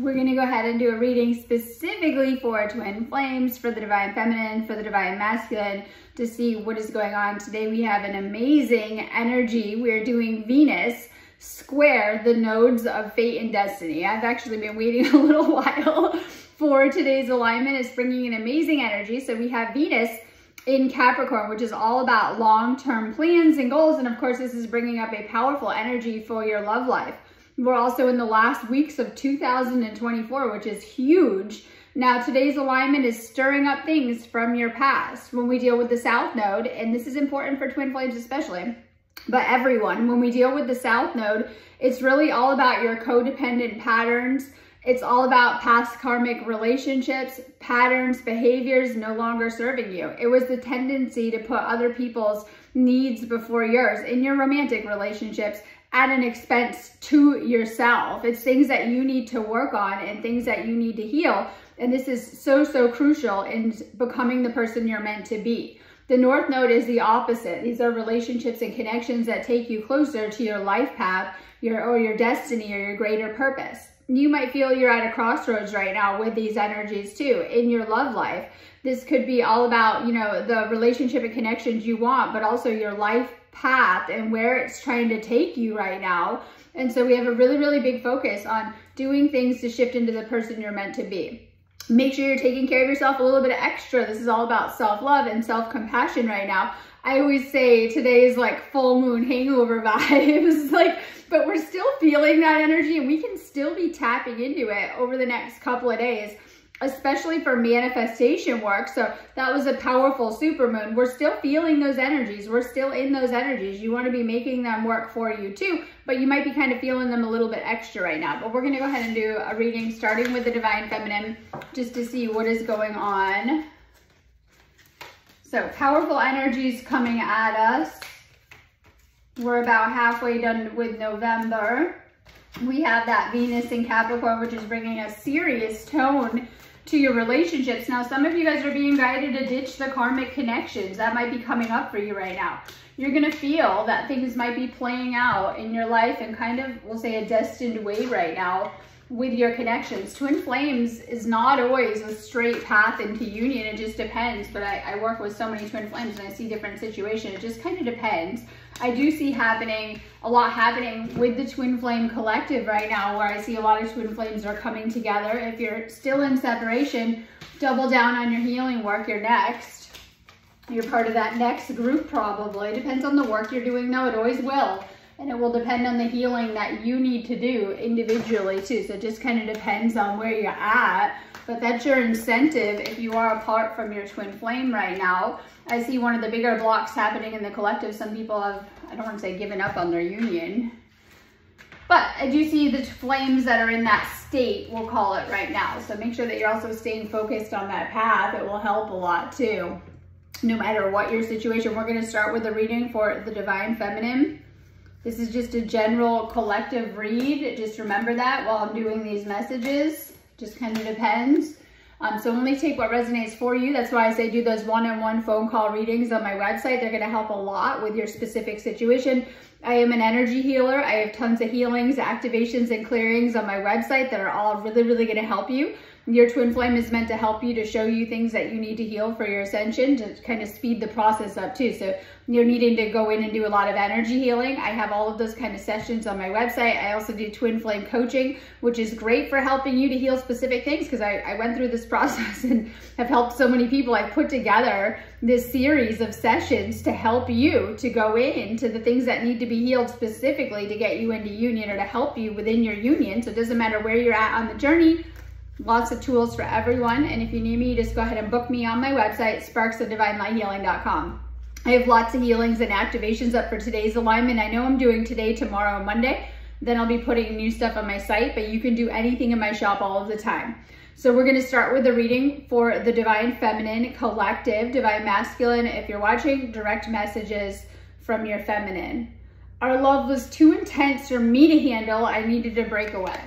We're going to go ahead and do a reading specifically for twin flames, for the divine feminine, for the divine masculine, to see what is going on. Today we have an amazing energy. We're doing Venus square the nodes of fate and destiny. I've actually been waiting a little while for today's alignment. It's bringing an amazing energy. So we have Venus in Capricorn, which is all about long-term plans and goals. And of course, this is bringing up a powerful energy for your love life. We're also in the last weeks of 2024, which is huge. Now, today's alignment is stirring up things from your past. When we deal with the South Node, and this is important for twin flames especially, but everyone, when we deal with the South Node, it's really all about your codependent patterns. It's all about past karmic relationships, patterns, behaviors no longer serving you. It was the tendency to put other people's needs before yours in your romantic relationships, at an expense to yourself. It's things that you need to work on and things that you need to heal. And this is so, so crucial in becoming the person you're meant to be. The North Node is the opposite. These are relationships and connections that take you closer to your life path, your destiny, or your greater purpose. You might feel you're at a crossroads right now with these energies too in your love life. This could be all about, the relationship and connections you want, but also your life path and where it's trying to take you right now. And so we have a really, really big focus on doing things to shift into the person you're meant to be. Make sure you're taking care of yourself a little bit extra. This is all about self-love and self-compassion right now. I always say today is like full moon hangover vibes, but we're still feeling that energy and we can still be tapping into it over the next couple of days, especially for manifestation work. So that was a powerful supermoon. We're still feeling those energies. We're still in those energies. You want to be making them work for you too, but you might be kind of feeling them a little bit extra right now. But we're going to go ahead and do a reading starting with the divine feminine just to see what is going on. So powerful energies coming at us. We're about halfway done with November. We have that Venus in Capricorn, which is bringing a serious tone to your relationships. Now, some of you guys are being guided to ditch the karmic connections. That might be coming up for you right now. You're going to feel that things might be playing out in your life in kind of, we'll say, a destined way right now with your connections. Twin flames is not always a straight path into union. It just depends. But I work with so many twin flames and I see different situations. It just kind of depends. I do see a lot happening with the twin flame collective right now, where I see a lot of twin flames are coming together. If you're still in separation, double down on your healing work. You're next. You're part of that next group probably. It depends on the work you're doing though. It always will. And it will depend on the healing that you need to do individually too. So it just kind of depends on where you're at. But that's your incentive if you are apart from your twin flame right now. I see one of the bigger blocks happening in the collective. Some people have, I don't want to say given up on their union, but I do see the flames that are in that state, we'll call it right now. So make sure that you're also staying focused on that path. It will help a lot too, no matter what your situation. We're going to start with a reading for the divine feminine. This is just a general collective read. Just remember that while I'm doing these messages. Just kind of depends. So only take what resonates for you. That's why I say do those one-on-one phone call readings on my website. They're going to help a lot with your specific situation. I am an energy healer. I have tons of healings, activations, and clearings on my website that are all really, really going to help you. Your twin flame is meant to help you, to show you things that you need to heal for your ascension, to kind of speed the process up too. So you're needing to go in and do a lot of energy healing. I have all of those kind of sessions on my website. I also do twin flame coaching, which is great for helping you to heal specific things, because I went through this process and have helped so many people. I've put together this series of sessions to help you to go into the things that need to be healed specifically to get you into union or to help you within your union. So it doesn't matter where you're at on the journey. Lots of tools for everyone. And if you need me, just go ahead and book me on my website, sparksofdivinelighthealing.com. I have lots of healings and activations up for today's alignment. I know I'm doing today, tomorrow, and Monday. Then I'll be putting new stuff on my site, but you can do anything in my shop all of the time. So we're going to start with the reading for the divine feminine collective, divine masculine. If you're watching, direct messages from your feminine. Our love was too intense for me to handle. I needed to break away.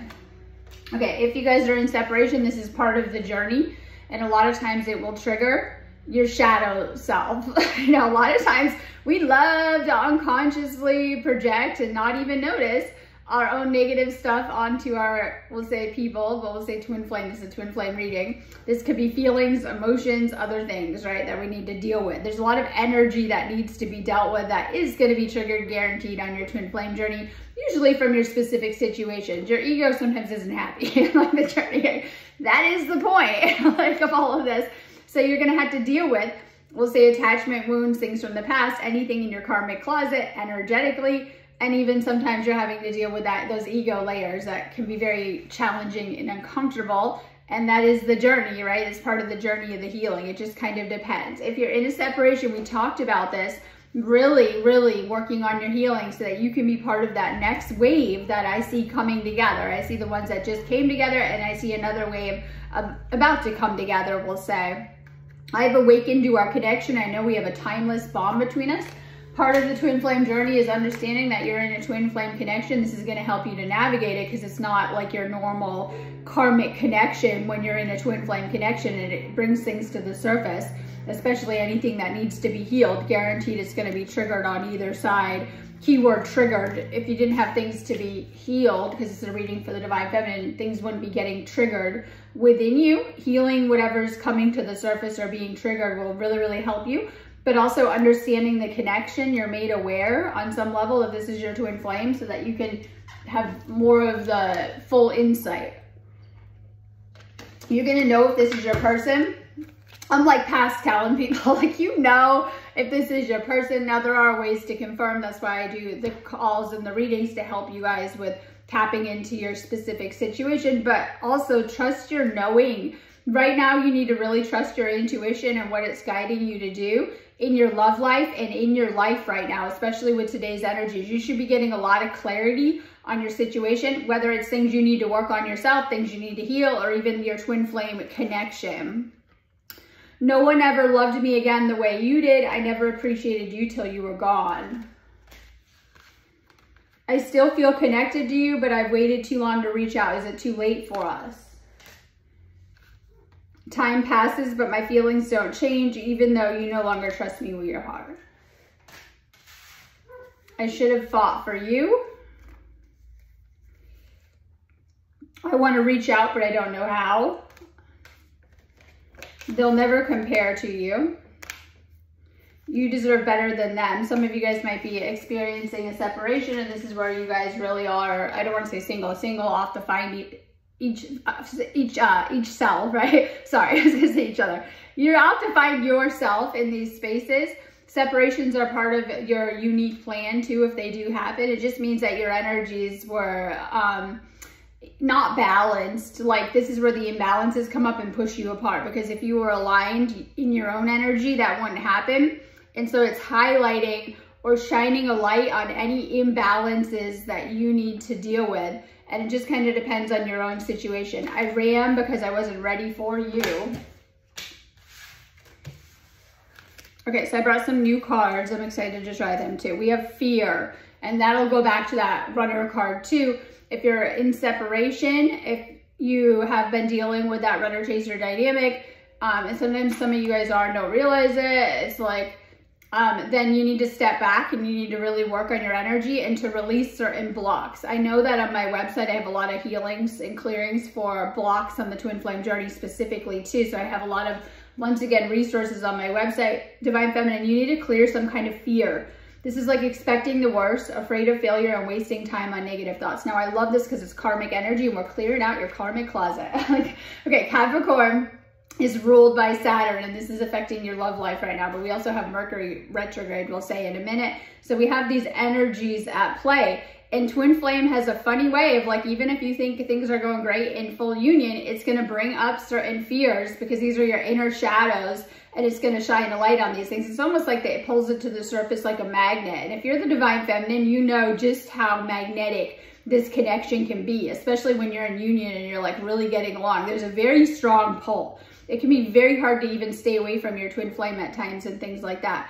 Okay, if you guys are in separation, this is part of the journey. And a lot of times it will trigger your shadow self. A lot of times we love to unconsciously project and not even notice our own negative stuff onto our, we'll say people, but we'll say twin flame. This is a twin flame reading. This could be feelings, emotions, other things, right, that we need to deal with. There's a lot of energy that needs to be dealt with that is going to be triggered, guaranteed on your twin flame journey, usually from your specific situations. Your ego sometimes isn't happy on the journey. That is the point, like, of all of this. So you're going to have to deal with, we'll say, attachment wounds, things from the past, anything in your karmic closet energetically. And even sometimes you're having to deal with those ego layers that can be very challenging and uncomfortable. And that is the journey, right? It's part of the journey of the healing. It just kind of depends. If you're in a separation, we talked about this, really, really working on your healing so that you can be part of that next wave that I see coming together. I see the ones that just came together, and I see another wave about to come together, we'll say. I've awakened to our connection. I know we have a timeless bond between us. Part of the twin flame journey is understanding that you're in a twin flame connection. This is going to help you to navigate it because it's not like your normal karmic connection when you're in a twin flame connection, and it brings things to the surface, especially anything that needs to be healed. Guaranteed it's going to be triggered on either side. Keyword triggered. If you didn't have things to be healed, because it's a reading for the Divine Feminine, things wouldn't be getting triggered within you. Healing whatever's coming to the surface or being triggered will really, really help you. But also understanding the connection, you're made aware on some level if this is your twin flame so that you can have more of the full insight. You're gonna know if this is your person. Unlike past telling people, like, you know if this is your person. Now there are ways to confirm. That's why I do the calls and the readings to help you guys with tapping into your specific situation, but also trust your knowing. Right now, you need to really trust your intuition and what it's guiding you to do in your love life and in your life right now, especially with today's energies. You should be getting a lot of clarity on your situation, whether it's things you need to work on yourself, things you need to heal, or even your twin flame connection. No one ever loved me again the way you did. I never appreciated you till you were gone. I still feel connected to you, but I've waited too long to reach out. Is it too late for us? Time passes, but my feelings don't change, even though you no longer trust me with your heart. I should have fought for you. I want to reach out, but I don't know how. They'll never compare to you. You deserve better than them. Some of you guys might be experiencing a separation, and this is where you guys really are, I don't want to say single off to find each self, right? Sorry, I was gonna say each other. You're out to find yourself in these spaces. Separations are part of your unique plan too, if they do happen. It just means that your energies were not balanced. Like, this is where the imbalances come up and push you apart, because if you were aligned in your own energy, that wouldn't happen. And so it's highlighting or shining a light on any imbalances that you need to deal with. And it just kind of depends on your own situation. I ran because I wasn't ready for you. Okay, so I brought some new cards. I'm excited to try them too. We have fear, and that'll go back to that runner card too. If you're in separation, if you have been dealing with that runner-chaser dynamic, and sometimes some of you guys don't realize it, it's like, then you need to step back and you need to really work on your energy and to release certain blocks. I know that on my website, I have a lot of healings and clearings for blocks on the twin flame journey specifically too. So I have a lot of, once again, resources on my website. Divine Feminine, you need to clear some kind of fear. This is like expecting the worst, afraid of failure, and wasting time on negative thoughts. Now I love this because it's karmic energy and we're clearing out your karmic closet. Like, okay, Capricorn is ruled by Saturn, and this is affecting your love life right now, but we also have Mercury retrograde, we'll say in a minute. So we have these energies at play, and twin flame has a funny way of, like, even if you think things are going great in full union, it's going to bring up certain fears because these are your inner shadows, and it's going to shine a light on these things. It's almost like it pulls it to the surface like a magnet. And if you're the Divine Feminine, you know just how magnetic this connection can be, especially when you're in union and you're like really getting along. There's a very strong pull. It can be very hard to even stay away from your twin flame at times and things like that.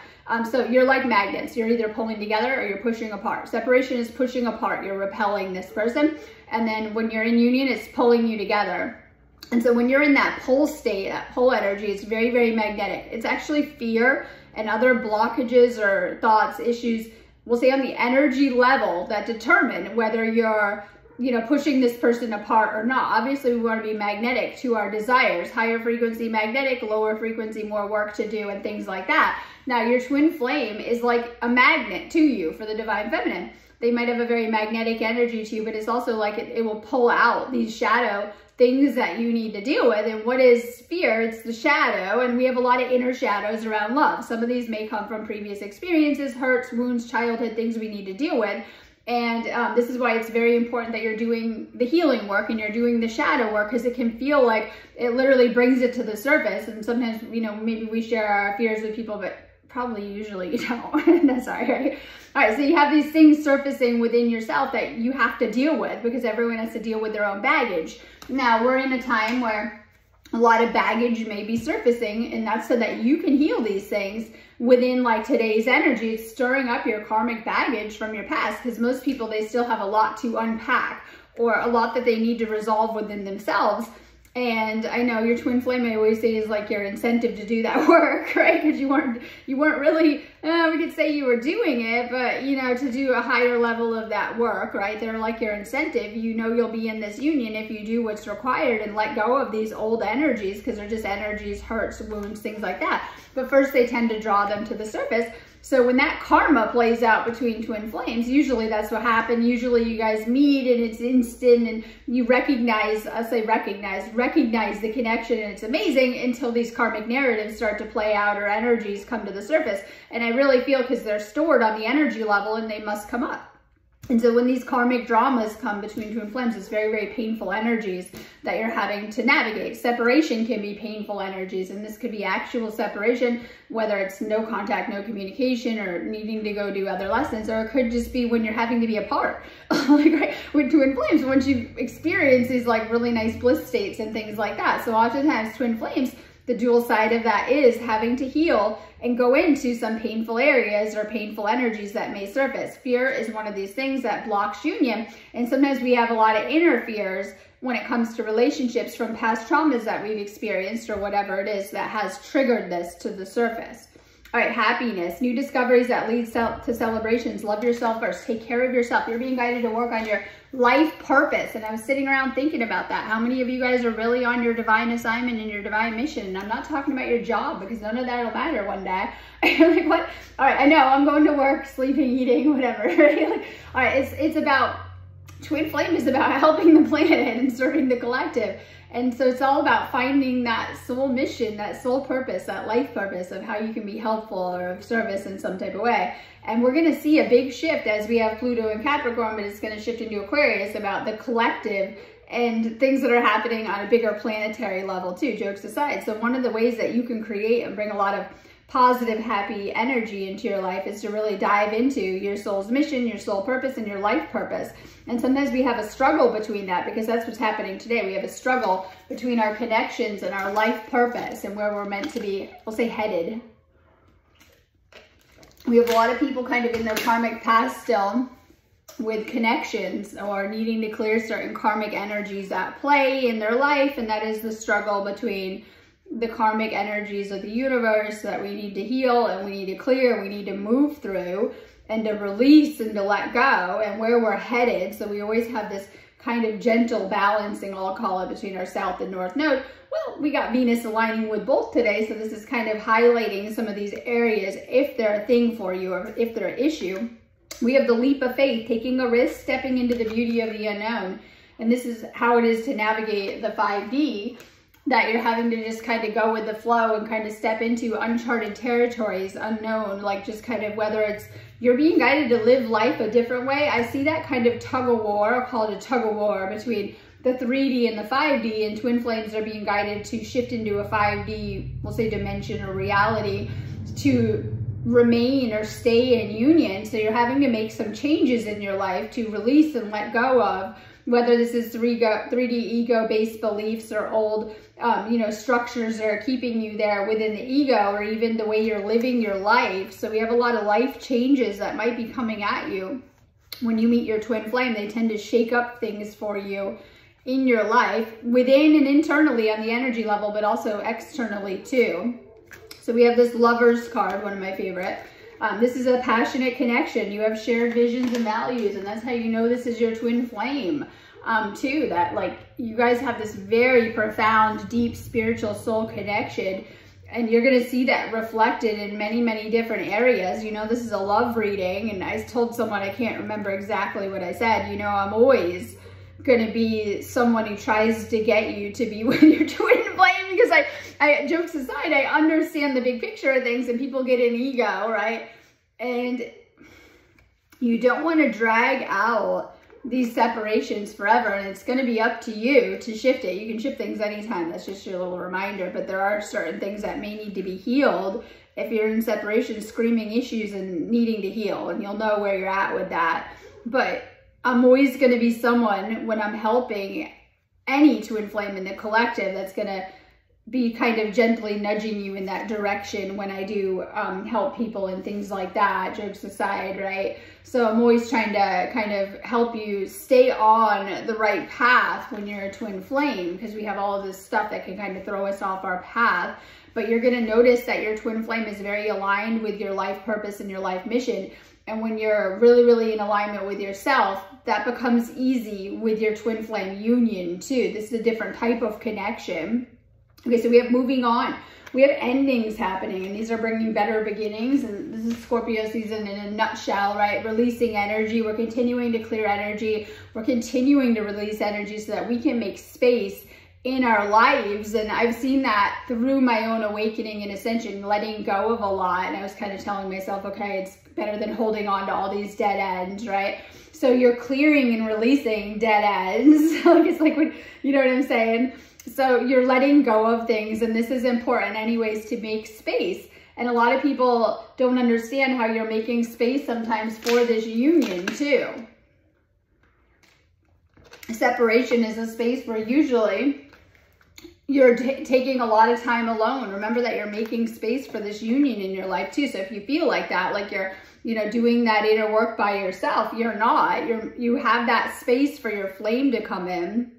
So you're like magnets. You're either pulling together or you're pushing apart. Separation is pushing apart. You're repelling this person. And then when you're in union, it's pulling you together. And so when you're in that pull state, that pull energy, it's very, very magnetic. It's actually fear and other blockages or thoughts, issues we'll say on the energy level that determine whether you're, you know, pushing this person apart or not. Obviously, we want to be magnetic to our desires, higher frequency magnetic, lower frequency, more work to do and things like that. Now, your twin flame is like a magnet to you for the divine feminine. They might have a very magnetic energy to you, but it's also like it will pull out these shadow things that you need to deal with. And what is fear? It's the shadow, and we have a lot of inner shadows around love. Some of these may come from previous experiences, hurts, wounds, childhood, things we need to deal with. And this is why it's very important that you're doing the healing work and you're doing the shadow work, because it can feel like it literally brings it to the surface. And sometimes, you know, maybe we share our fears with people, but probably usually you don't. That's all right. All right, so you have these things surfacing within yourself that you have to deal with, because everyone has to deal with their own baggage. Now, we're in a time where a lot of baggage may be surfacing, and that's so that you can heal these things within like today's energy. It's stirring up your karmic baggage from your past, because most people, they still have a lot to unpack or a lot that they need to resolve within themselves. And I know your twin flame, I always say, is like your incentive to do that work, right? Because you weren't really, we could say you were doing it, but you know, to do a higher level of that work, right? They're like your incentive. You know, you'll be in this union if you do what's required and let go of these old energies, because they're just energies, hurts, wounds, things like that. But first they tend to draw them to the surface. So when that karma plays out between twin flames, usually that's what happened. Usually you guys meet and it's instant and you recognize, I'll say recognize the connection, and it's amazing until these karmic narratives start to play out or energies come to the surface. And I really feel because they're stored on the energy level and they must come up. And so when these karmic dramas come between twin flames, it's very, very painful energies that you're having to navigate. Separation can be painful energies, and this could be actual separation, whether it's no contact, no communication, or needing to go do other lessons, or it could just be when you're having to be apart. Like, right, with twin flames, once you experience these like really nice bliss states and things like that. So oftentimes twin flames, the dual side of that is having to heal and go into some painful areas or painful energies that may surface. Fear is one of these things that blocks union. And sometimes we have a lot of inner fears when it comes to relationships from past traumas that we've experienced or whatever it is that has triggered this to the surface. All right, happiness, new discoveries that lead to celebrations. Love yourself first. Take care of yourself. You're being guided to work on your life purpose. And I was sitting around thinking about that. How many of you guys are really on your divine assignment and your divine mission? And I'm not talking about your job, because none of that will matter one day. Like, what? All right, I know I'm going to work, sleeping, eating, whatever. Right? Like, all right, it's about, twin flame is about helping the planet and serving the collective. And so it's all about finding that soul mission, that soul purpose, that life purpose of how you can be helpful or of service in some type of way. And we're going to see a big shift as we have Pluto in Capricorn, but it's going to shift into Aquarius about the collective and things that are happening on a bigger planetary level too, jokes aside. So one of the ways that you can create and bring a lot of positive, happy energy into your life is to really dive into your soul's mission, your soul purpose, and your life purpose. And sometimes we have a struggle between that, because that's what's happening today. We have a struggle between our connections and our life purpose and where we're meant to be, we'll say, headed. We have a lot of people kind of in their karmic past still with connections or needing to clear certain karmic energies at play in their life. And that is the struggle between the karmic energies of the universe that we need to heal and we need to clear, we need to move through and to release and to let go, and where we're headed. So we always have this kind of gentle balancing, I'll call it, between our south and north node. Well, we got Venus aligning with both today, so this is kind of highlighting some of these areas if they're a thing for you or if they're an issue. We have the leap of faith, taking a risk, stepping into the beauty of the unknown. And this is how it is to navigate the 5D, that you're having to just kind of go with the flow and kind of step into uncharted territories, unknown, like just kind of whether it's you're being guided to live life a different way. I see that kind of tug of war, I'll call it a tug of war between the 3D and the 5D, and twin flames are being guided to shift into a 5D, we'll say dimension or reality, to remain or stay in union. So you're having to make some changes in your life to release and let go of, whether this is 3D ego-based beliefs or old structures that are keeping you there within the ego, or even the way you're living your life. So we have a lot of life changes that might be coming at you. When you meet your twin flame, they tend to shake up things for you in your life, within and internally on the energy level, but also externally too. So we have this Lover's card, one of my favorite. This is a passionate connection. You have shared visions and values, and that's how you know this is your twin flame. Too, that like you guys have this very profound, deep spiritual soul connection, and you're going to see that reflected in many, many different areas. You know, this is a love reading, and I told someone, I can't remember exactly what I said, you know, I'm always going to be someone who tries to get you to be with your twin flame, because I jokes aside, I understand the big picture of things, and people get an ego, right? And you don't want to drag out these separations forever, and it's going to be up to you to shift it. You can shift things anytime. That's just your little reminder, but there are certain things that may need to be healed if you're in separation, screaming issues and needing to heal, and you'll know where you're at with that. But I'm always going to be someone, when I'm helping any twin flame in the collective, that's going to be kind of gently nudging you in that direction when I do help people and things like that, jokes aside, right? So I'm always trying to kind of help you stay on the right path when you're a twin flame, because we have all of this stuff that can kind of throw us off our path. But you're going to notice that your twin flame is very aligned with your life purpose and your life mission. And when you're really, really in alignment with yourself, that becomes easy with your twin flame union too. This is a different type of connection. Okay, so we have moving on. We have endings happening, and these are bringing better beginnings. And this is Scorpio season in a nutshell, right? Releasing energy. We're continuing to clear energy. We're continuing to release energy so that we can make space in our lives. And I've seen that through my own awakening and ascension, letting go of a lot. And I was kind of telling myself, okay, it's better than holding on to all these dead ends, right? So you're clearing and releasing dead ends. Like, it's like, when, you know what I'm saying? So you're letting go of things, and this is important anyways to make space. And a lot of people don't understand how you're making space sometimes for this union too. Separation is a space where usually you're taking a lot of time alone. Remember that you're making space for this union in your life too. So if you feel like that, like you're, you know, doing that inner work by yourself, you're not. You have that space for your flame to come in.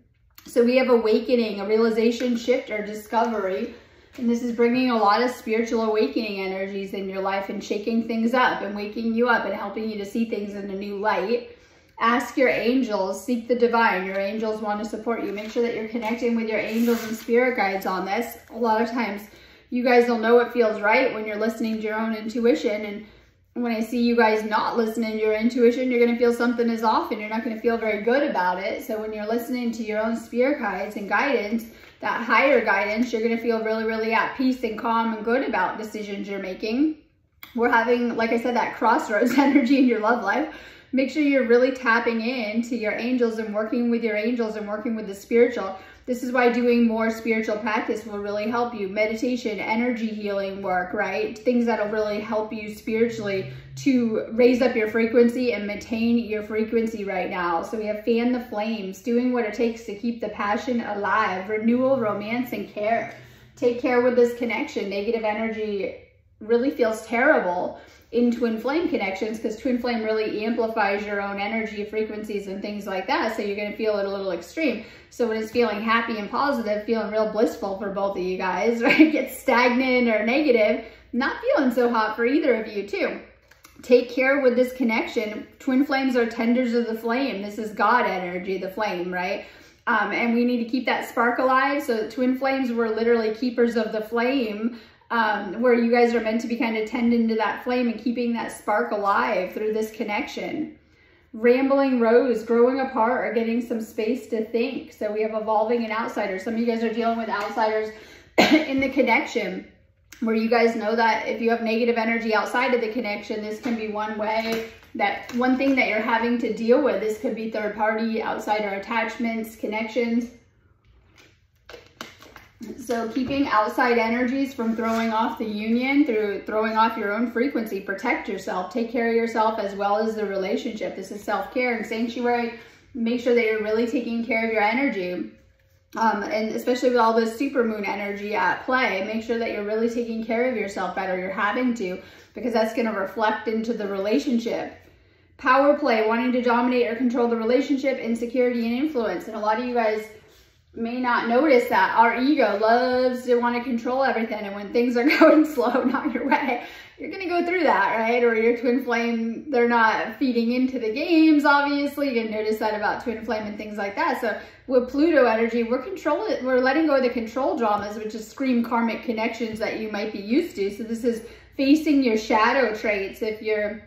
So we have awakening, a realization shift or discovery. And this is bringing a lot of spiritual awakening energies in your life and shaking things up and waking you up and helping you to see things in a new light. Ask your angels, seek the divine. Your angels want to support you. Make sure that you're connecting with your angels and spirit guides on this. A lot of times you guys will know what feels right when you're listening to your own intuition. And when I see you guys not listening to your intuition, you're going to feel something is off and you're not going to feel very good about it. So when you're listening to your own spirit guides and guidance, that higher guidance, you're going to feel really, really at peace and calm and good about decisions you're making. We're having, like I said, that crossroads energy in your love life. Make sure you're really tapping into your angels and working with your angels and working with the spiritual. This is why doing more spiritual practice will really help you. Meditation, energy healing work, right? Things that'll really help you spiritually to raise up your frequency and maintain your frequency right now. So we have fan the flames, doing what it takes to keep the passion alive, renewal, romance, and care. Take care with this connection. Negative energy really feels terrible in twin flame connections, because twin flame really amplifies your own energy frequencies and things like that. So you're going to feel it a little extreme. So when it's feeling happy and positive, feeling real blissful for both of you guys, right? Get stagnant or negative, not feeling so hot for either of you too. Take care with this connection. Twin flames are tenders of the flame. This is God energy, the flame, right? And we need to keep that spark alive. So twin flames were literally keepers of the flame, where you guys are meant to be kind of tending to that flame and keeping that spark alive through this connection. Rambling rose, growing apart or getting some space to think. So we have evolving and outsiders. Some of you guys are dealing with outsiders in the connection, where you guys know that if you have negative energy outside of the connection, this can be one way, that one thing that you're having to deal with. This could be third party, outsider attachments, connections. So keeping outside energies from throwing off the union through throwing off your own frequency. Protect yourself. Take care of yourself as well as the relationship. This is self-care and sanctuary. Make sure that you're really taking care of your energy. And especially with all this supermoon energy at play, make sure that you're really taking care of yourself better. You're having to, because that's going to reflect into the relationship. Power play, wanting to dominate or control the relationship, insecurity and influence. And a lot of you guys may not notice that our ego loves to want to control everything. And when things are going slow, not your way, you're going to go through that, right? Or your twin flame, they're not feeding into the games, obviously. You can notice that about twin flame and things like that. So with Pluto energy, we're letting go of the control dramas, which is scream karmic connections that you might be used to. So this is facing your shadow traits if you're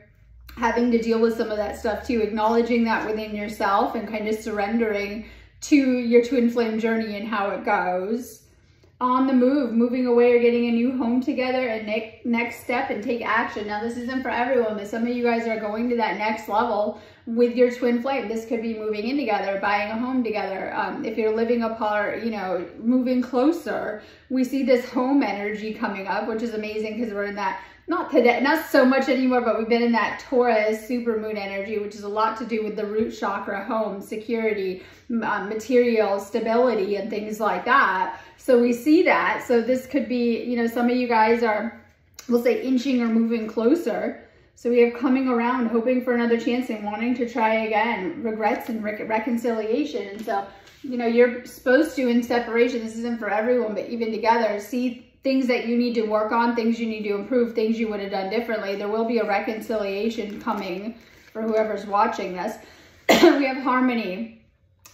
having to deal with some of that stuff too, acknowledging that within yourself and kind of surrendering to your twin flame journey and how it goes. On the move, moving away or getting a new home together, and next step and take action. Now this isn't for everyone, but some of you guys are going to that next level with your twin flame. This could be moving in together, buying a home together. If you're living apart, you know, moving closer. We see this home energy coming up, which is amazing because we're in that, not today, not so much anymore, but we've been in that Taurus supermoon energy, which is a lot to do with the root chakra, home, security, material, stability, and things like that. So we see that. So this could be, you know, some of you guys are, we'll say, inching or moving closer. So we have coming around, hoping for another chance and wanting to try again, regrets and reconciliation. And so, you know, you're supposed to, in separation, this isn't for everyone, but even together, see things that you need to work on, things you need to improve, things you would have done differently. There will be a reconciliation coming for whoever's watching this. We have harmony,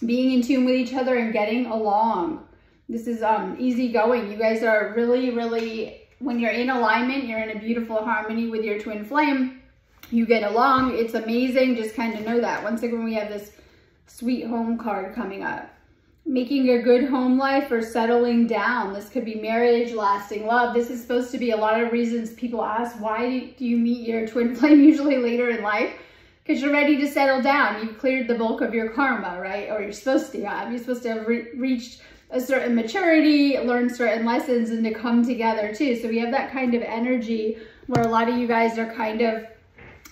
being in tune with each other and getting along. This is easygoing. You guys are really, really, when you're in alignment, you're in a beautiful harmony with your twin flame. You get along. It's amazing. Just kind of know that. Once again, we have this sweet home card coming up. Making a good home life or settling down. This could be marriage, lasting love. This is supposed to be a lot of reasons people ask, why do you meet your twin flame usually later in life? Because you're ready to settle down. You've cleared the bulk of your karma, right? Or you're supposed to have. You're supposed to have reached a certain maturity, learn certain lessons, and to come together too. So we have that kind of energy where a lot of you guys are kind of,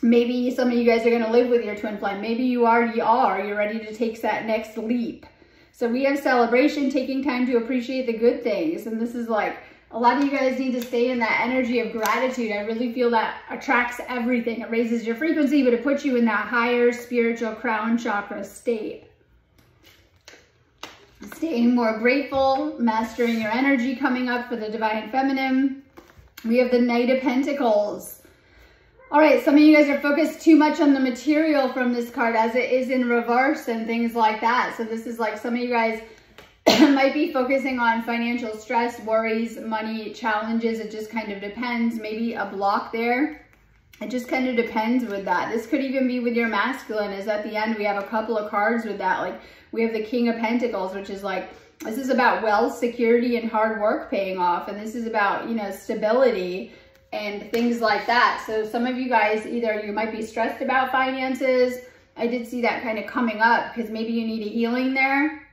maybe some of you guys are going to live with your twin flame. Maybe you already are. You're ready to take that next leap. So we have celebration, taking time to appreciate the good things. And this is like, a lot of you guys need to stay in that energy of gratitude. I really feel that attracts everything. It raises your frequency, but it puts you in that higher spiritual crown chakra state. Staying more grateful, mastering your energy coming up for the Divine Feminine. We have the Knight of Pentacles. All right, some of you guys are focused too much on the material from this card as it is in reverse and things like that. So this is like some of you guys might be focusing on financial stress, worries, money, challenges. It just kind of depends. Maybe a block there. It just kind of depends with that. This could even be with your masculine, is at the end we have a couple of cards with that. Like we have the King of Pentacles, which is like, this is about wealth, security, and hard work paying off. And this is about, you know, stability and things like that. So some of you guys, either you might be stressed about finances. I did see that kind of coming up because maybe you need a healing there,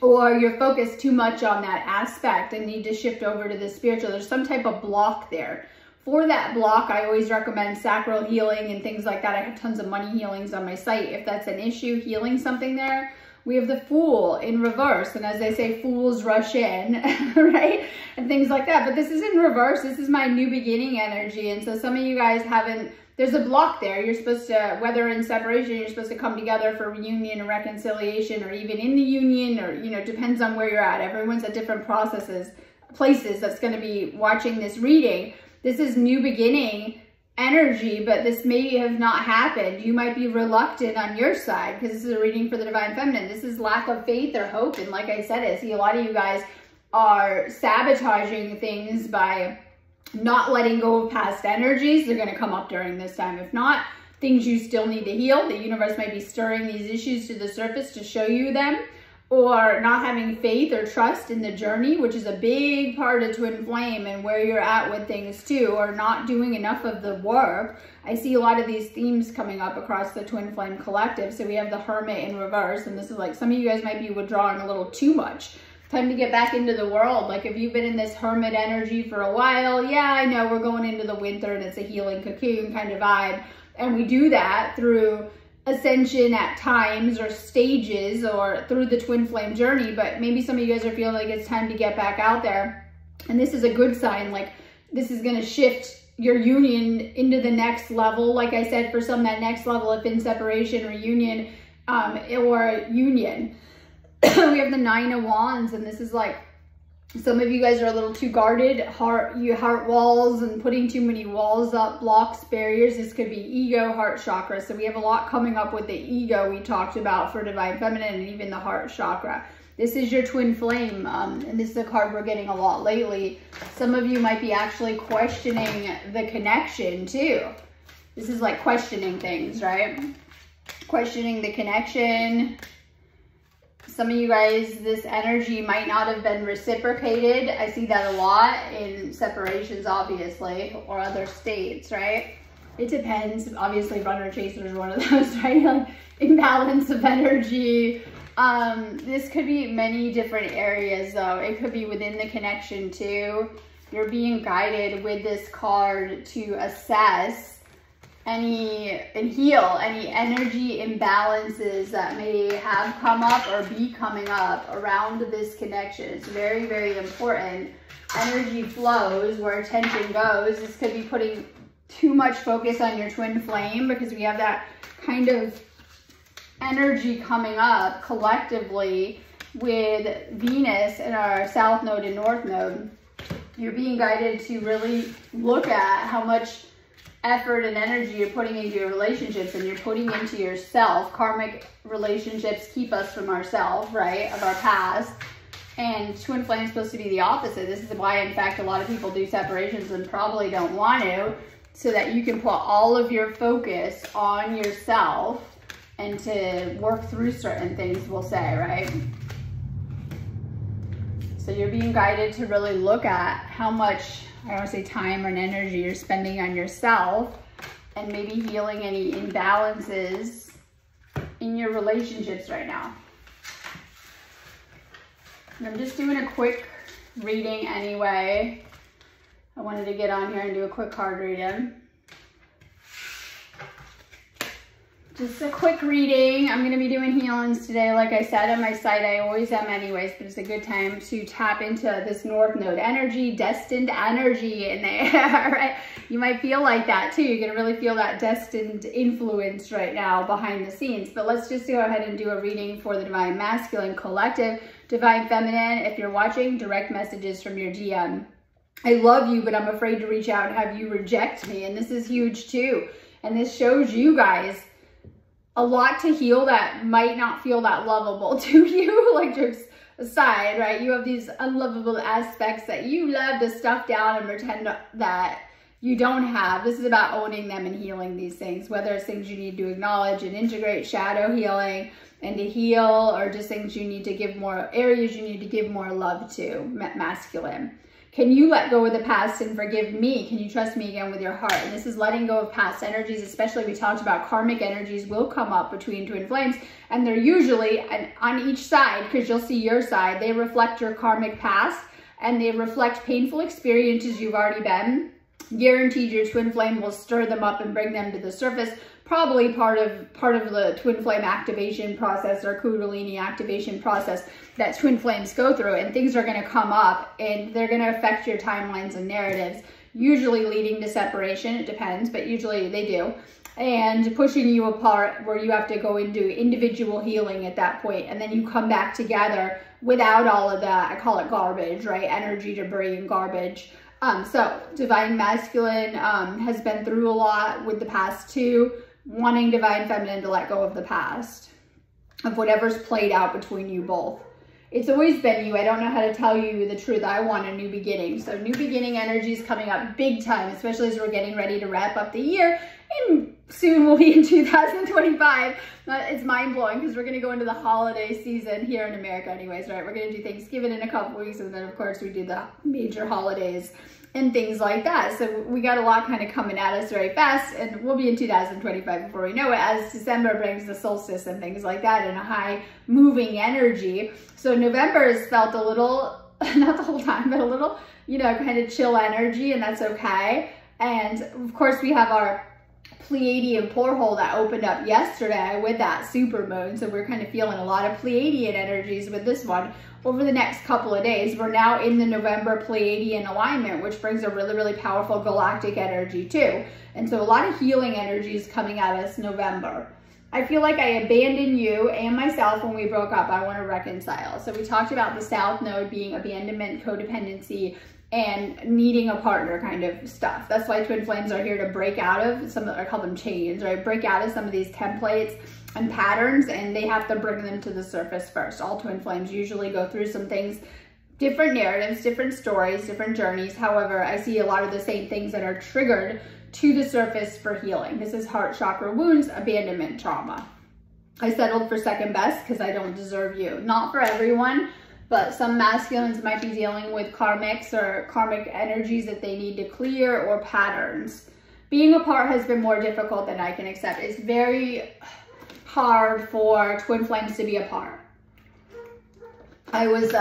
or you're focused too much on that aspect and need to shift over to the spiritual. There's some type of block there. For that block, I always recommend sacral healing and things like that. I have tons of money healings on my site. If that's an issue, healing something there. We have the Fool in reverse. And as they say, fools rush in, right? And things like that. But this is in reverse. This is my new beginning energy. And so some of you guys haven't, there's a block there. You're supposed to, whether in separation, you're supposed to come together for reunion or reconciliation, or even in the union, or, you know, depends on where you're at. Everyone's at different places that's going to be watching this reading. This is new beginning energy, but this may have not happened. You might be reluctant on your side because this is a reading for the Divine Feminine. This is lack of faith or hope. And like I said, I see a lot of you guys are sabotaging things by not letting go of past energies. They're going to come up during this time. If not, things you still need to heal. The universe might be stirring these issues to the surface to show you them. Or not having faith or trust in the journey, which is a big part of twin flame and where you're at with things too, or not doing enough of the work. I see a lot of these themes coming up across the twin flame collective. So we have the Hermit in reverse, and this is like some of you guys might be withdrawing a little too much. Time to get back into the world. Like if you've been in this Hermit energy for a while, yeah, I know we're going into the winter and it's a healing cocoon kind of vibe. And we do that through ascension at times or stages or through the twin flame journey, but maybe some of you guys are feeling like it's time to get back out there. And this is a good sign. Like this is going to shift your union into the next level. Like I said, for some, that next level, if in separation, reunion, or union. We have the 9 of Wands, and this is like, some of you guys are a little too guarded, heart walls and putting too many walls up, blocks, barriers. This could be ego, heart chakra. So we have a lot coming up with the ego we talked about for Divine Feminine, and even the heart chakra. This is your twin flame, and this is a card we're getting a lot lately. Some of you might be actually questioning the connection too. This is like questioning things, right? Questioning the connection. Some of you guys, this energy might not have been reciprocated. I see that a lot in separations, obviously, or other states, right? It depends. Obviously, runner chaser is one of those, right? Like imbalance of energy. This could be many different areas, though. It could be within the connection, too. You're being guided with this card to assess and heal any energy imbalances that may have come up or be coming up around this connection. It's very, very important. Energy flows where attention goes. This could be putting too much focus on your twin flame, because we have that kind of energy coming up collectively with Venus and our South Node and North Node. You're being guided to really look at how much effort and energy you're putting into your relationships, and you're putting into yourself. Karmic relationships keep us from ourselves, right, of our past. And twin flame is supposed to be the opposite. This is why, in fact, a lot of people do separations and probably don't want to, so that you can put all of your focus on yourself and to work through certain things, we'll say, right? So you're being guided to really look at how much, I don't want to say time and energy you're spending on yourself, and maybe healing any imbalances in your relationships right now. And I'm just doing a quick reading anyway. I wanted to get on here and do a quick card reading. Just a quick reading. I'm going to be doing healings today. Like I said on my site, I always am anyways, but it's a good time to tap into this North Node energy, destined energy in there, right? You might feel like that too. You're going to really feel that destined influence right now behind the scenes. But let's just go ahead and do a reading for the Divine Masculine Collective. Divine Feminine, if you're watching, direct messages from your DM. I love you, but I'm afraid to reach out and have you reject me. And this is huge too. And this shows you guys a lot to heal that might not feel that lovable to you, like jokes aside, right? You have these unlovable aspects that you love to stuff down and pretend that you don't have. This is about owning them and healing these things, whether it's things you need to acknowledge and integrate, shadow healing, and to heal, or just things you need to give more, areas you need to give more love to, masculine. Can you let go of the past and forgive me? Can you trust me again with your heart? And this is letting go of past energies, especially we talked about karmic energies will come up between twin flames, and they're usually on each side, because you'll see your side, they reflect your karmic past, and they reflect painful experiences you've already been. Guaranteed your twin flame will stir them up and bring them to the surface. Probably part of the twin flame activation process or Kundalini activation process that twin flames go through, and things are going to come up and they're going to affect your timelines and narratives, usually leading to separation. It depends, but usually they do, and pushing you apart, where you have to go into individual healing at that point, and then you come back together without all of that, I call it garbage, right? Energy, debris, and garbage. So Divine Masculine has been through a lot with the past too, wanting Divine Feminine to let go of the past, of whatever's played out between you both. It's always been you. I don't know how to tell you the truth. I want a new beginning. So new beginning energy is coming up big time, especially as we're getting ready to wrap up the year. And soon we'll be in 2025. It's mind-blowing because we're going to go into the holiday season here in America anyways, right? We're going to do Thanksgiving in a couple weeks, and then of course we do the major holidays and things like that. So we got a lot kind of coming at us very fast, and we'll be in 2025 before we know it, as December brings the solstice and things like that, and a high moving energy. So November has felt a little, not the whole time, but a little, you know, kind of chill energy, and that's okay. And of course we have our Pleiadian porthole that opened up yesterday with that super moon. So we're kind of feeling a lot of Pleiadian energies with this one over the next couple of days. We're now in the November Pleiadian alignment, which brings a really, really powerful galactic energy too. And so a lot of healing energies coming at us November. I feel like I abandoned you and myself when we broke up. I want to reconcile. So we talked about the South Node being abandonment, codependency, and needing a partner kind of stuff. That's why twin flames are here to break out of some, I call them chains, right? Break out of some of these templates and patterns, and they have to bring them to the surface first. All twin flames usually go through some things, different narratives, different stories, different journeys. However, I see a lot of the same things that are triggered to the surface for healing. This is heart chakra wounds, abandonment trauma. I settled for second best because I don't deserve you. Not for everyone, but some masculines might be dealing with karmics or karmic energies that they need to clear, or patterns. Being apart has been more difficult than I can accept. It's very hard for twin flames to be apart. I was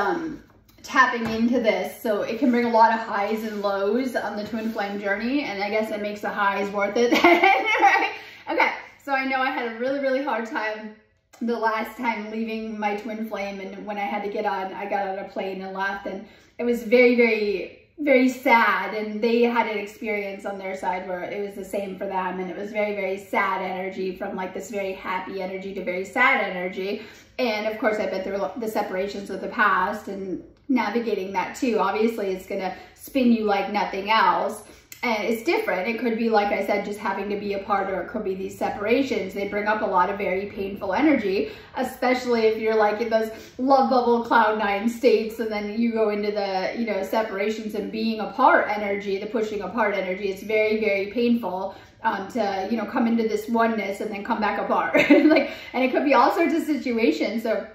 tapping into this, so it can bring a lot of highs and lows on the twin flame journey, and I guess it makes the highs worth it. Right? Okay, so I know I had a really hard time the last time leaving my twin flame, and when I had to get on, I got on a plane and left, and it was very sad, and they had an experience on their side where it was the same for them, and it was very sad energy, from like this very happy energy to very sad energy. And of course I've been through the separations of the past and navigating that too. Obviously it's gonna spin you like nothing else, and it's different. It could be, like I said, just having to be apart, or it could be these separations. They bring up a lot of very painful energy, especially if you're like in those love bubble cloud nine states, and then you go into the, you know, separations and being apart energy, the pushing apart energy. It's very painful to, you know, come into this oneness and then come back apart. Like, and it could be all sorts of situations. So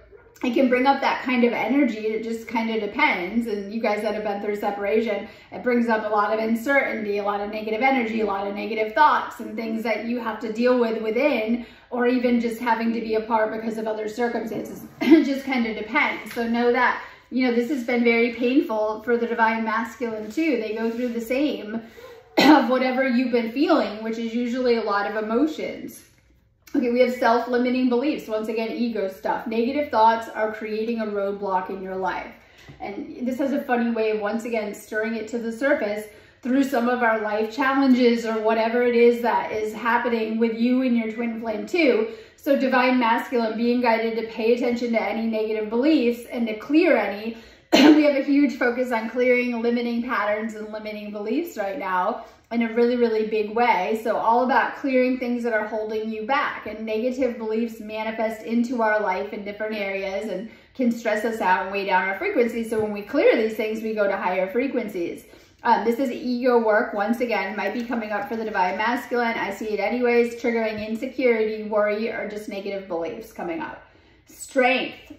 it can bring up that kind of energy. It just kind of depends. And you guys that have been through separation, it brings up a lot of uncertainty, a lot of negative energy, a lot of negative thoughts, and things that you have to deal with within, or even just having to be apart because of other circumstances. It just kind of depends. So know that, you know, this has been very painful for the divine masculine too. They go through the same of whatever you've been feeling, which is usually a lot of emotions. Okay, we have self-limiting beliefs. Once again, ego stuff. Negative thoughts are creating a roadblock in your life. And this has a funny way of, once again, stirring it to the surface through some of our life challenges, or whatever it is that is happening with you and your twin flame too. So divine masculine, being guided to pay attention to any negative beliefs and to clear any. We have a huge focus on clearing limiting patterns and limiting beliefs right now in a really big way. So all about clearing things that are holding you back. And negative beliefs manifest into our life in different areas and can stress us out and weigh down our frequency. So when we clear these things, we go to higher frequencies. This is ego work. Once again, might be coming up for the divine masculine. I see it anyways, triggering insecurity, worry, or just negative beliefs coming up. Strength,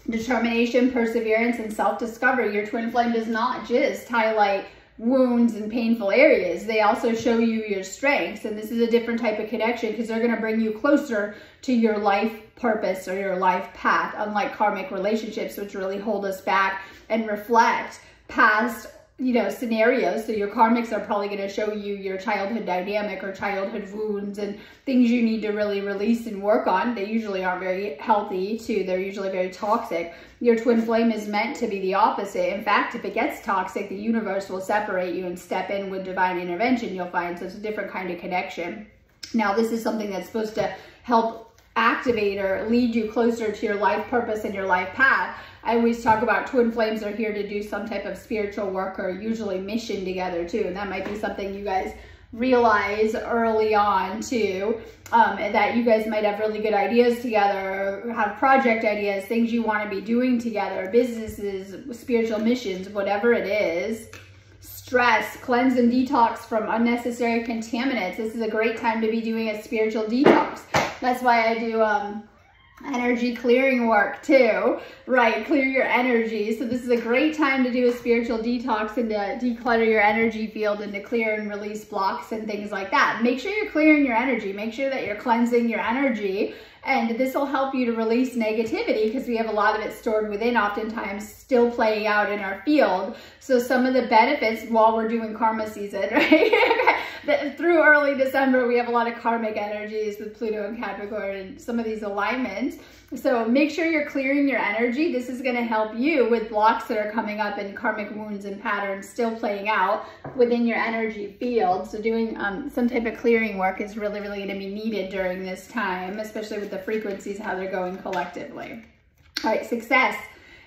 determination, perseverance, and self-discovery. Your twin flame does not just highlight wounds and painful areas. They also show you your strengths, and this is a different type of connection because they're going to bring you closer to your life purpose or your life path, unlike karmic relationships, which really hold us back and reflect past, you know, scenarios. So your karmics are probably going to show you your childhood dynamic or childhood wounds and things you need to really release and work on. They usually aren't very healthy too. They're usually very toxic. Your twin flame is meant to be the opposite. In fact, if it gets toxic, the universe will separate you and step in with divine intervention, you'll find. So it's a different kind of connection. Now, this is something that's supposed to help activate or lead you closer to your life purpose and your life path. I always talk about twin flames are here to do some type of spiritual work or usually mission together too. And that might be something you guys realize early on too, that you guys might have really good ideas together, or have project ideas, things you want to be doing together, businesses, spiritual missions, whatever it is. Stress, cleanse and detox from unnecessary contaminants. This is a great time to be doing a spiritual detox. That's why I do energy clearing work too, right? Clear your energy. So this is a great time to do a spiritual detox and to declutter your energy field and to clear and release blocks and things like that. Make sure you're clearing your energy. Make sure that you're cleansing your energy, and this will help you to release negativity because we have a lot of it stored within, oftentimes still playing out in our field. So some of the benefits while we're doing karma season, right? Through early December, we have a lot of karmic energies with Pluto and Capricorn and some of these alignments. So make sure you're clearing your energy. This is going to help you with blocks that are coming up and karmic wounds and patterns still playing out within your energy field. So doing some type of clearing work is really, really going to be needed during this time, especially with the frequencies, how they're going collectively. All right, success.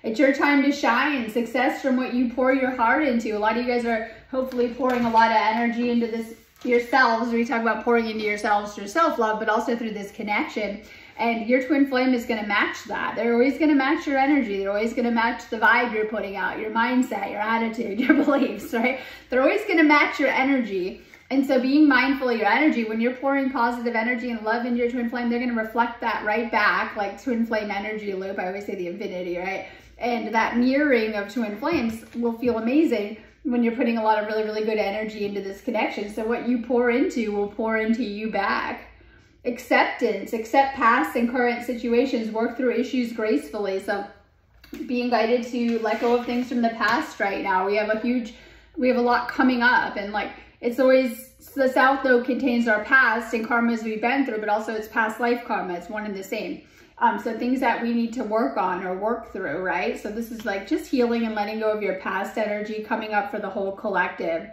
It's your time to shine. Success from what you pour your heart into. A lot of you guys are hopefully pouring a lot of energy into this yourselves. We talk about pouring into yourselves through self-love, but also through this connection. And your twin flame is going to match that. They're always going to match your energy. They're always going to match the vibe you're putting out, your mindset, your attitude, your beliefs, right? They're always going to match your energy. And so being mindful of your energy, when you're pouring positive energy and love into your twin flame, they're going to reflect that right back, like twin flame energy loop. I always say the infinity, right? And that mirroring of twin flames will feel amazing when you're putting a lot of really, really good energy into this connection. So what you pour into will pour into you back. Acceptance, accept past and current situations, work through issues gracefully. So being guided to let go of things from the past right now. We have a lot coming up, and like, it's always, the South Node contains our past and karmas we've been through, but also it's past life karma. It's one and the same. So things that we need to work on or work through, right? So this is like just healing and letting go of your past energy coming up for the whole collective.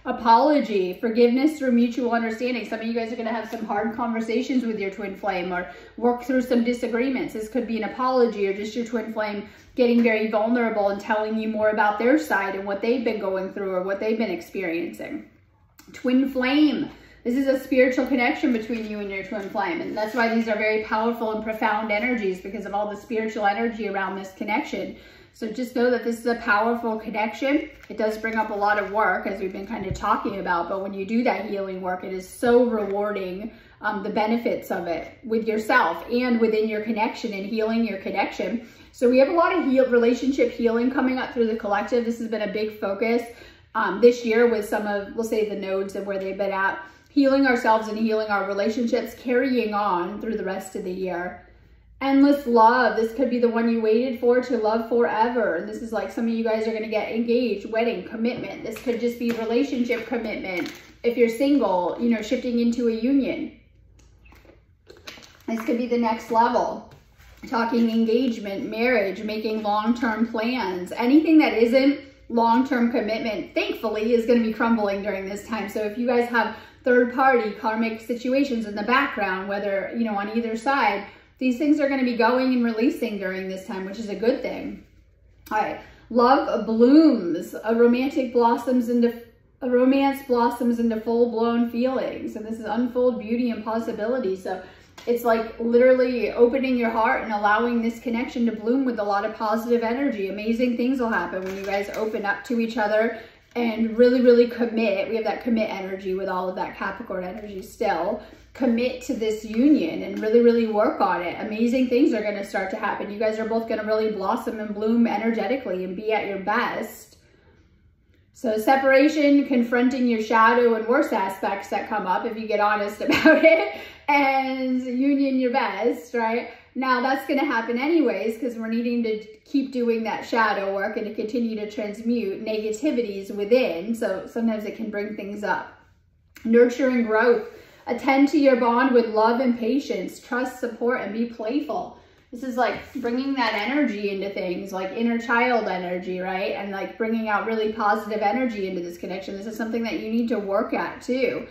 Apology, forgiveness through mutual understanding. Some of you guys are going to have some hard conversations with your twin flame or work through some disagreements. This could be an apology or just your twin flame getting very vulnerable and telling you more about their side and what they've been going through or what they've been experiencing. Twin flame. This is a spiritual connection between you and your twin flame. And that's why these are very powerful and profound energies, because of all the spiritual energy around this connection. So just know that this is a powerful connection. It does bring up a lot of work, as we've been kind of talking about, but when you do that healing work, it is so rewarding, the benefits of it with yourself and within your connection and healing your connection. So we have a lot of relationship healing coming up through the collective. This has been a big focus this year with some of, we'll say, the nodes and where they've been at, healing ourselves and healing our relationships, carrying on through the rest of the year. Endless love. This could be the one you waited for to love forever. And this is like, some of you guys are going to get engaged, wedding, commitment. This could just be relationship commitment. If you're single, you know, shifting into a union. This could be the next level. Talking engagement, marriage, making long-term plans. Anything that isn't long-term commitment, thankfully, is going to be crumbling during this time. So if you guys have third-party karmic situations in the background, whether, you know, on either side, these things are going to be going and releasing during this time, which is a good thing. All right. Love blooms. A romance blossoms into full-blown feelings. And this is unfold beauty and possibility. So it's like literally opening your heart and allowing this connection to bloom with a lot of positive energy. Amazing things will happen when you guys open up to each other and really, really commit. We have that commit energy with all of that Capricorn energy still. Commit to this union and really, really work on it. Amazing things are going to start to happen. You guys are both going to really blossom and bloom energetically and be at your best. So separation, confronting your shadow and worst aspects that come up if you get honest about it, and union your best, right? Now that's going to happen anyways, because we're needing to keep doing that shadow work and to continue to transmute negativities within. So sometimes it can bring things up. Nurturing growth. Attend to your bond with love and patience, trust, support, and be playful. This is like bringing that energy into things, like inner child energy, right? And like bringing out really positive energy into this connection. This is something that you need to work at too.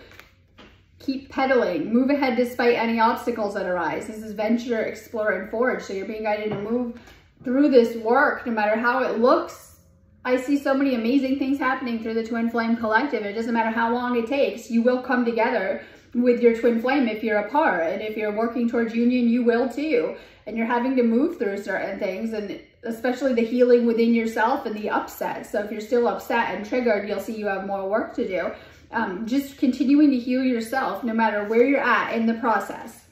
Keep pedaling, move ahead despite any obstacles that arise. This is venture, explore, and forge. So you're being guided to move through this work, no matter how it looks. I see so many amazing things happening through the Twin Flame Collective. It doesn't matter how long it takes. You will come together with your twin flame if you're apart, and if you're working towards union, you will too. And you're having to move through certain things, and especially the healing within yourself and the upset. So if you're still upset and triggered, you'll see you have more work to do. Just continuing to heal yourself no matter where you're at in the process.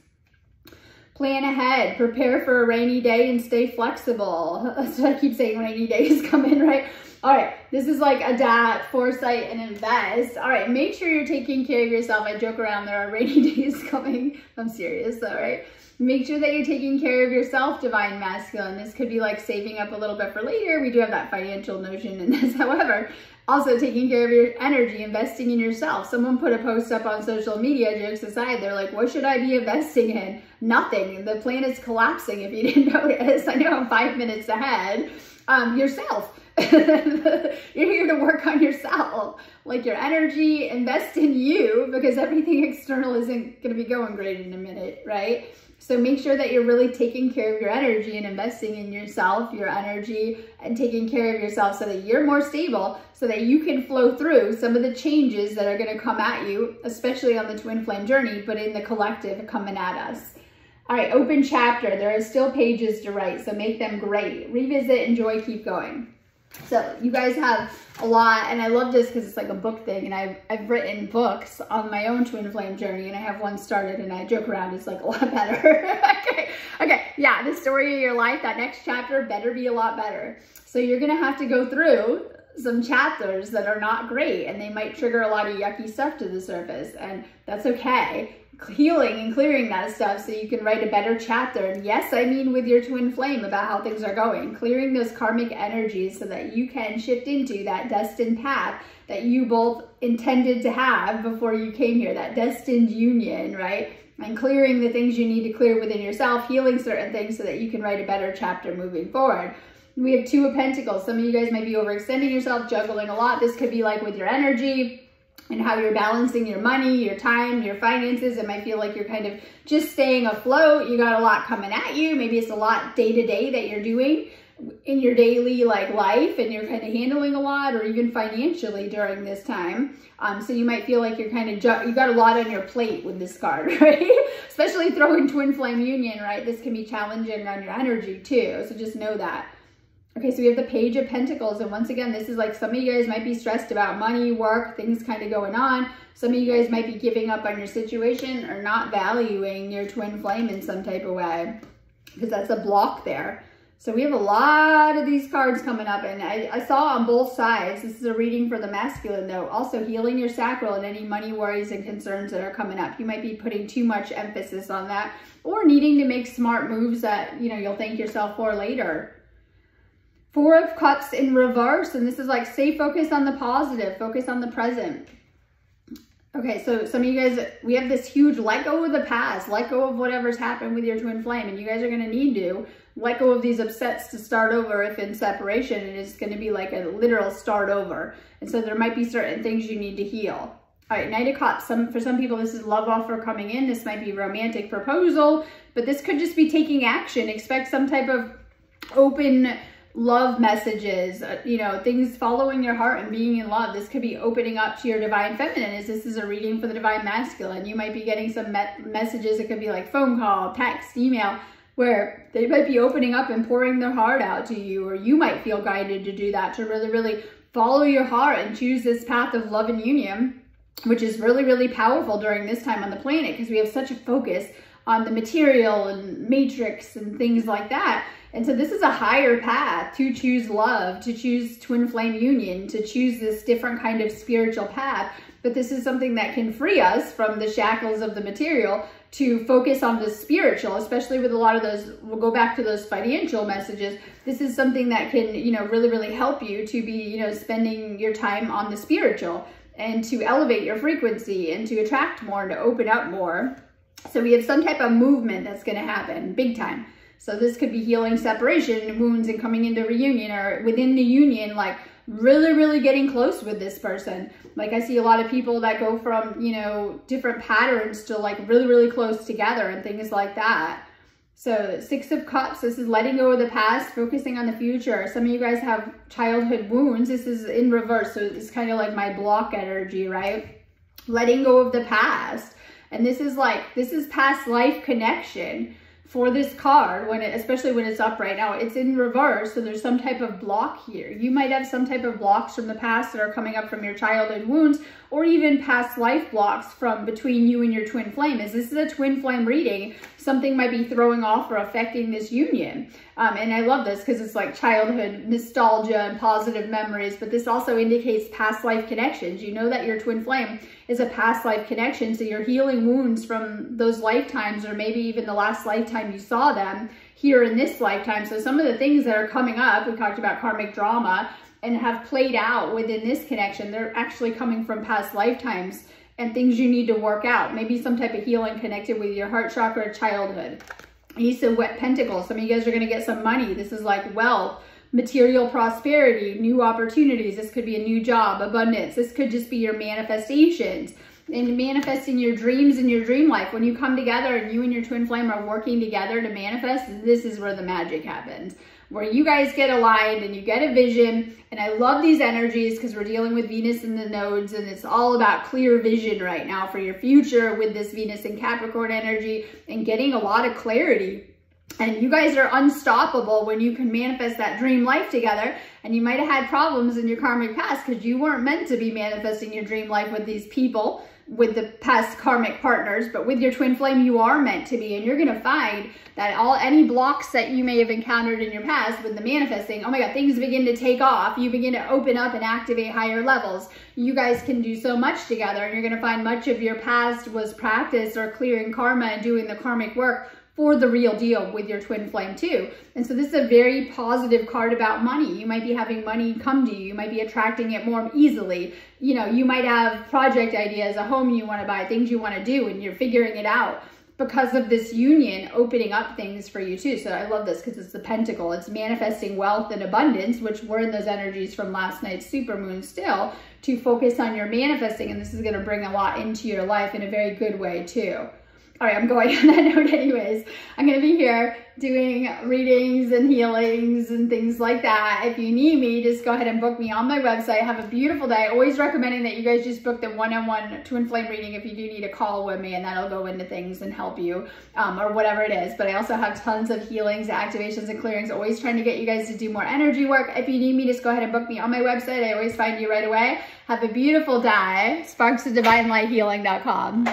Plan ahead, prepare for a rainy day, and stay flexible. So I keep saying rainy days come in, right? All right, this is like adapt, foresight, and invest. All right, make sure you're taking care of yourself. I joke around, there are rainy days coming. I'm serious, all right? Make sure that you're taking care of yourself, Divine Masculine. This could be like saving up a little bit for later. We do have that financial notion in this, however. Also taking care of your energy, investing in yourself. Someone put a post up on social media, jokes aside, they're like, what should I be investing in? Nothing. The planet's collapsing if you didn't notice. I know I'm 5 minutes ahead. Yourself. You're here to work on yourself. Like your energy, invest in you, because everything external isn't going to be going great in a minute, right? So make sure that you're really taking care of your energy and investing in yourself, your energy, and taking care of yourself so that you're more stable, so that you can flow through some of the changes that are going to come at you, especially on the twin flame journey, but in the collective coming at us. All right, open chapter. There are still pages to write, so make them great. Revisit, enjoy, keep going. So you guys have a lot, and I love this because it's like a book thing, and I've written books on my own twin flame journey, and I have one started, and I joke around, it's like a lot better. okay, yeah, the story of your life, that next chapter better be a lot better. So you're gonna have to go through some chapters that are not great, and they might trigger a lot of yucky stuff to the surface, and that's okay. Healing and clearing that stuff so you can write a better chapter. And yes, I mean with your twin flame, about how things are going, clearing those karmic energies so that you can shift into that destined path that you both intended to have before you came here, that destined union, right? And clearing the things you need to clear within yourself, healing certain things so that you can write a better chapter moving forward. We have Two of Pentacles. Some of you guys might be overextending yourself, juggling a lot. This could be like with your energy and how you're balancing your money, your time, your finances. It might feel like you're kind of just staying afloat. You got a lot coming at you. Maybe it's a lot day to day that you're doing in your daily life, and you're kind of handling a lot, or even financially during this time. So you might feel like you're kind of, you got a lot on your plate with this card, right? Especially throwing twin flame union, right? This can be challenging on your energy too. So just know that. Okay, so we have the Page of Pentacles, and once again, this is like some of you guys might be stressed about money, work, things kind of going on. Some of you guys might be giving up on your situation or not valuing your twin flame in some type of way, because that's a block there. So we have a lot of these cards coming up, and I saw on both sides. This is a reading for the masculine though. Also healing your sacral and any money worries and concerns that are coming up. You might be putting too much emphasis on that, or needing to make smart moves that, you know, you'll thank yourself for later. Four of Cups in reverse, and this is like stay focused on the positive, focus on the present. Okay, so some of you guys, we have this huge let go of the past, let go of whatever's happened with your twin flame, and you guys are going to need to let go of these upsets to start over. If in separation, it is going to be like a literal start over. And so there might be certain things you need to heal. All right, Knight of Cups. For some people, this is love offer coming in. This might be romantic proposal, but this could just be taking action. Expect some type of open love messages, you know, things following your heart and being in love. This could be opening up to your divine feminine, as this is a reading for the divine masculine. You might be getting some messages. It could be like phone call, text, email, where they might be opening up and pouring their heart out to you, or you might feel guided to do that, to really, really follow your heart and choose this path of love and union, which is really, really powerful during this time on the planet, because we have such a focus on the material and matrix and things like that. And so this is a higher path to choose love, to choose twin flame union, to choose this different kind of spiritual path. But this is something that can free us from the shackles of the material to focus on the spiritual, especially with a lot of those, we'll go back to those financial messages. This is something that can, you know, really, really help you to be, you know, spending your time on the spiritual and to elevate your frequency and to attract more and to open up more. So we have some type of movement that's going to happen big time. So this could be healing separation wounds and coming into reunion, or within the union, like really, really getting close with this person. Like I see a lot of people that go from, you know, different patterns to like really, really close together and things like that. So Six of Cups, this is letting go of the past, focusing on the future. Some of you guys have childhood wounds. This is in reverse. So it's kind of like my block energy, right? Letting go of the past. And this is like, this is past life connection for this card, when it, especially when it's up right now. It's in reverse, so there's some type of block here. You might have some type of blocks from the past that are coming up from your childhood wounds, or even past life blocks from between you and your twin flame. As this is a twin flame reading, something might be throwing off or affecting this union. And I love this because it's like childhood nostalgia and positive memories, but this also indicates past life connections. You know that your twin flame is a past life connection, so you're healing wounds from those lifetimes, or maybe even the last lifetime you saw them here in this lifetime. So some of the things that are coming up, we talked about karmic drama, and have played out within this connection, they're actually coming from past lifetimes and things you need to work out. Maybe some type of healing connected with your heart chakra, childhood. Ace of Pentacles. Some of you guys are going to get some money. This is like wealth, material prosperity, new opportunities. This could be a new job, abundance. This could just be your manifestations and manifesting your dreams and your dream life. When you come together and you and your twin flame are working together to manifest, this is where the magic happens, where you guys get aligned and you get a vision. And I love these energies because we're dealing with Venus in the nodes, and it's all about clear vision right now for your future with this Venus and Capricorn energy and getting a lot of clarity. And you guys are unstoppable when you can manifest that dream life together. And you might have had problems in your karmic past because you weren't meant to be manifesting your dream life with these people, with the past karmic partners, but with your twin flame, you are meant to be. And you're going to find that any blocks that you may have encountered in your past with the manifesting, oh my God, things begin to take off. You begin to open up and activate higher levels. You guys can do so much together, and you're going to find much of your past was practice or clearing karma and doing the karmic work for the real deal with your twin flame too. And so this is a very positive card about money. You might be having money come to you. You might be attracting it more easily. You know, you might have project ideas, a home you want to buy, things you want to do, and you're figuring it out because of this union opening up things for you too. So I love this because it's the pentacle. It's manifesting wealth and abundance, which were in those energies from last night's supermoon still, to focus on your manifesting. And this is going to bring a lot into your life in a very good way too. All right, I'm going on that note anyways. I'm going to be here doing readings and healings and things like that. If you need me, just go ahead and book me on my website. Have a beautiful day. Always recommending that you guys just book the one-on-one twin flame reading if you do need a call with me, and that'll go into things and help you or whatever it is. But I also have tons of healings, activations, and clearings. Always trying to get you guys to do more energy work. If you need me, just go ahead and book me on my website. I always find you right away. Have a beautiful day. sparksofdivinelighealing.com.